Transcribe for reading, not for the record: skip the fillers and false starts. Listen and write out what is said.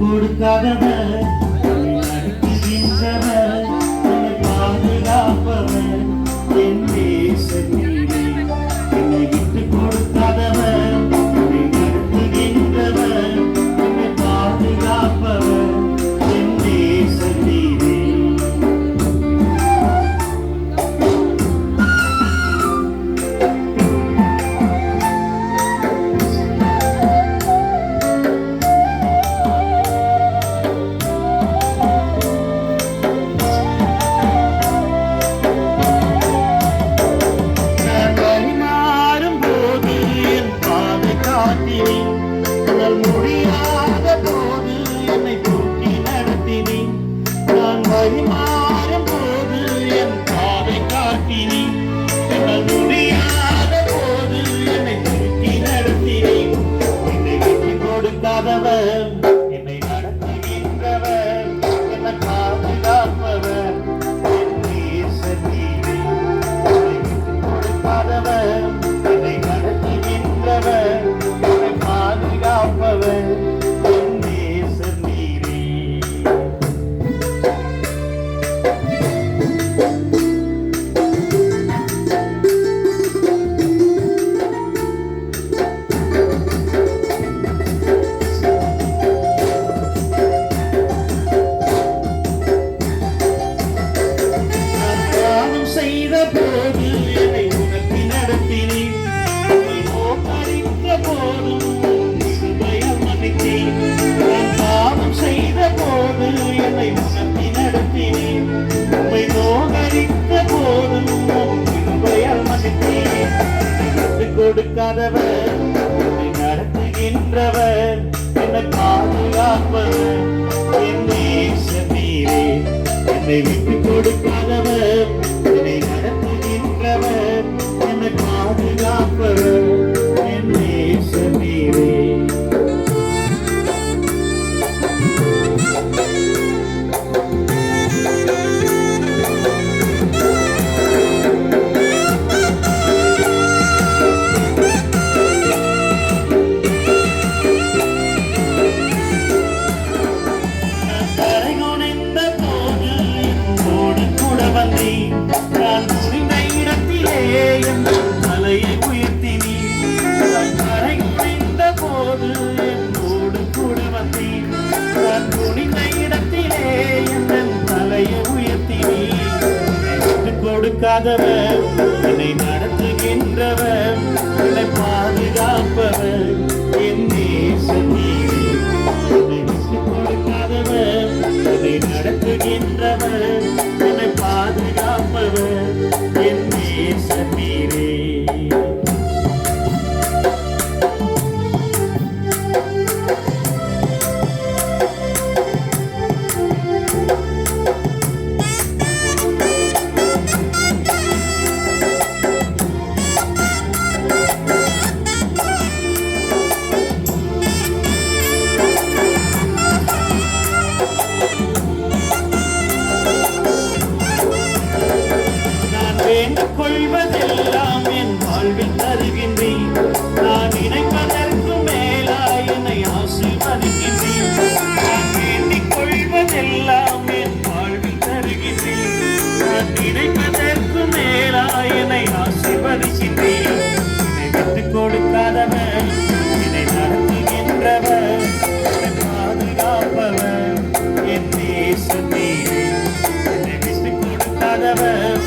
கொடுக்காதவர் நடத்துகின்றவர் என்னை பாதுகாப்பவர் என் நேசர் நீரே. என்னை விட்டு கொடுக்காதவர் என்னை நடத்துகின்றவர் என்னை பாதுகாப்பவர் என் நேசர் நீரே. முடியாத போது என்னை தூக்கி நடத்தினி. நான் வழிமாறும் போது என் பாதை காட்டினி. என்னால் முடியாத போது என்னை தூக்கி நடத்தினி. என்னை விட்டு கொடுக்காதவர் என்னை நடத்துகின்றவர் என்னை பாதுகாப்பவர் என் நேசர் நீரே. என்னை விட்டு கொடுக்காதவர் என்னை நடத்துகின்றவர் பாதுகாப்பவர் என் நேசர் நீரே. நான் பாவம் செய்த போது என்னை உணர்த்தி நடத்தினீர். போதும் நான் பாவம் செய்த போது என்னை உணர்த்தி நடத்தினேன். உம்மை நோகடித்த போதும் கிருபையால் மன்னித்தீர். விட்டு கொடுக்காதவர் என்னை நடத்துகின்றவர் என்னை பாதுகாப்பவர் என் நேசர் நீரே. என்னை விட்டு கொடுக்காதவர் என்னை நடத்துகின்றவர் என்னை பாதுகாப்பவர் என் நேசர் நீரே. நான் முடிந்த இடத்திலே என் தலையை உயர்த்தினி. கரை குறைந்த போது என்னோடு கூட வந்தீர். நான் முடிந்த இடத்திலே என் தலையை உயர்த்தினி. விட்டு கொடுக்காதவர் என்னை நடத்துகின்றவர் என்னை பாதுகாப்பவர் என் நேசர் நீரே. என்னை விட்டு கொடுக்காதவர் என்னை நடத்துகின்றவர் என்னை பாதுகாப்பவர் என் நேசர் நீரே. கொள்வதெல்லாம் என் வாழ்வில் தருகின்றேன். நான் நினைப்பதற்கு மேலாய் என்னை ஆசீர்வதிக்கின்றேன். நான் வேண்டிக் கொள்வதெல்லாம் என் வாழ்வில் தருகின்றேன். நான் நினைப்பதற்கு மேலாய் என்னை ஆசீர்வதிக்கின்றேன். என்னை விட்டு கொடுக்காதவர் என்னை நடத்துகின்றவர் என்னை பாதுகாப்பவர் என் நேசர் நீரே. என்னை விட்டு கொடுக்காதவர்